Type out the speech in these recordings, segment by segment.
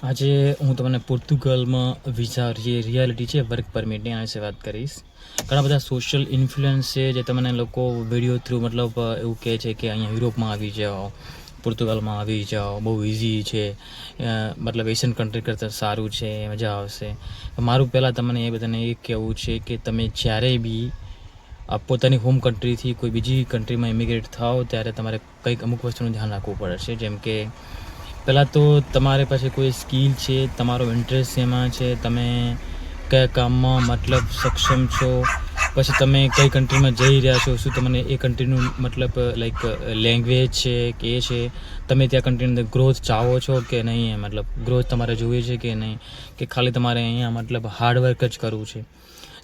આજે હું તમને પોર્તુગલમાં વિઝા જે રિયાલિટી છે વર્ક પરમિટની એના વિશે વાત કરીશ. ઘણા બધા સોશિયલ ઇન્ફ્લુઅન્સ છે જે તમને લોકો વિડીયો થ્રુ મતલબ એવું કહે છે કે અહીંયા યુરોપમાં આવી જાઓ, પોર્તુગલમાં આવી જાઓ, બહુ ઇઝી છે, મતલબ એશિયન કન્ટ્રી કરતાં સારું છે, મજા આવશે. મારું પહેલાં તમને એ બધાને એ કહેવું છે કે તમે જ્યારે બી પોતાની હોમ કન્ટ્રીથી કોઈ બીજી કન્ટ્રીમાં ઇમિગ્રેટ થાઓ ત્યારે તમારે કંઈક અમુક વસ્તુનું ધ્યાન રાખવું પડે છે. જેમ કે પહેલાં તો તમારી પાસે કોઈ સ્કિલ છે, તમારો ઇન્ટરેસ્ટ એમાં છે, તમે કયા કામમાં મતલબ સક્ષમ છો, પછી તમે કઈ કન્ટ્રીમાં જઈ રહ્યા છો, શું તમને એ કન્ટ્રીનું મતલબ લાઈક લેંગ્વેજ છે કે એ છે, તમે ત્યાં કન્ટ્રીની અંદર ગ્રોથ ચાહો છો કે નહીં, મતલબ ગ્રોથ તમારે જોઈએ છે કે નહીં, કે ખાલી તમારે અહીંયા મતલબ હાર્ડવર્ક જ કરવું છે.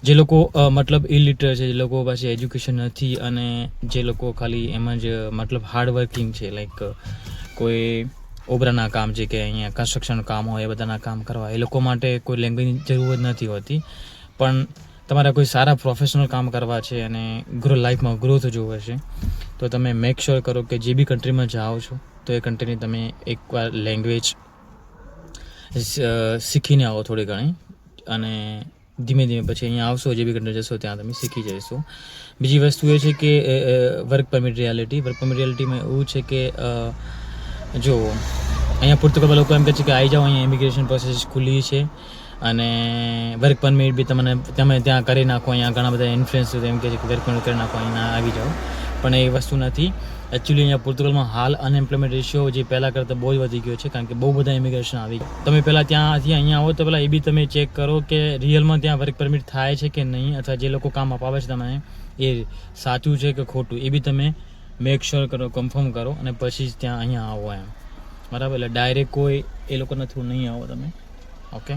જે લોકો મતલબ ઇલિટરટ છે, જે લોકો પાસે એજ્યુકેશન નથી અને જે લોકો ખાલી એમ જ મતલબ હાર્ડવર્કિંગ છે, લાઈક કોઈ ઓબરાના કામ છે કે અહીંયા કન્સ્ટ્રક્શન કામ હોય એ બધાના કામ કરવા, એ લોકો માટે કોઈ લેંગ્વેજની જરૂર નથી હોતી. પણ તમારે કોઈ સારા પ્રોફેશનલ કામ કરવા છે અને લાઈફમાં ગ્રોથ જોવે છે તો તમે મેક શ્યોર કરો કે જે બી કન્ટ્રીમાં જાઓ છો તો એ કન્ટ્રીની તમે એકવાર લેંગ્વેજ શીખીને આવો થોડી ઘણી, અને ધીમે ધીમે પછી અહીંયા આવશો, જે બી કન્ટ્રી જશો ત્યાં તમે શીખી જશો. બીજી વસ્તુ એ છે કે વર્ક પરમિટ રિયાલિટીમાં એવું છે કે જો અહીંયા પોર્તુગલમાં લોકો એમ કહે છે કે આવી જાઓ, અહીંયા ઇમિગ્રેશન પ્રોસેસ ખુલ્લી છે અને વર્ક પરમિટ બી તમે ત્યાં કરી નાખો. અહીંયા ઘણા બધા ઇન્ફ્લુઅન્સ એમ કહે છે કે વર્ક પરમિટ કરી નાખો, અહીંયા આવી જાઓ, પણ એ વસ્તુ નથી. એકચ્યુઅલી અહીંયા પોર્તુગલમાં હાલ અનએમ્પ્લોયમેન્ટ રેશિયો જે પહેલાં કરતાં બહુ જ વધી ગયો છે, કારણ કે બહુ બધા ઇમિગ્રેશન આવી ગયા. તમે પહેલાં ત્યાંથી અહીંયા આવો તો પહેલાં એ બી તમે ચેક કરો કે રિયલમાં ત્યાં વર્ક પરમિટ થાય છે કે નહીં, અથવા જે લોકો કામ અપાવે છે તમને એ સાચું છે કે ખોટું, એ બી તમે મેક શ્યોર કરો, કન્ફર્મ કરો અને પછી જ ત્યાં અહીંયા આવો એમ, બરાબર. એટલે ડાયરેક્ટ કોઈ એ લોકોના થ્રુ નહીં આવો તમે, ઓકે.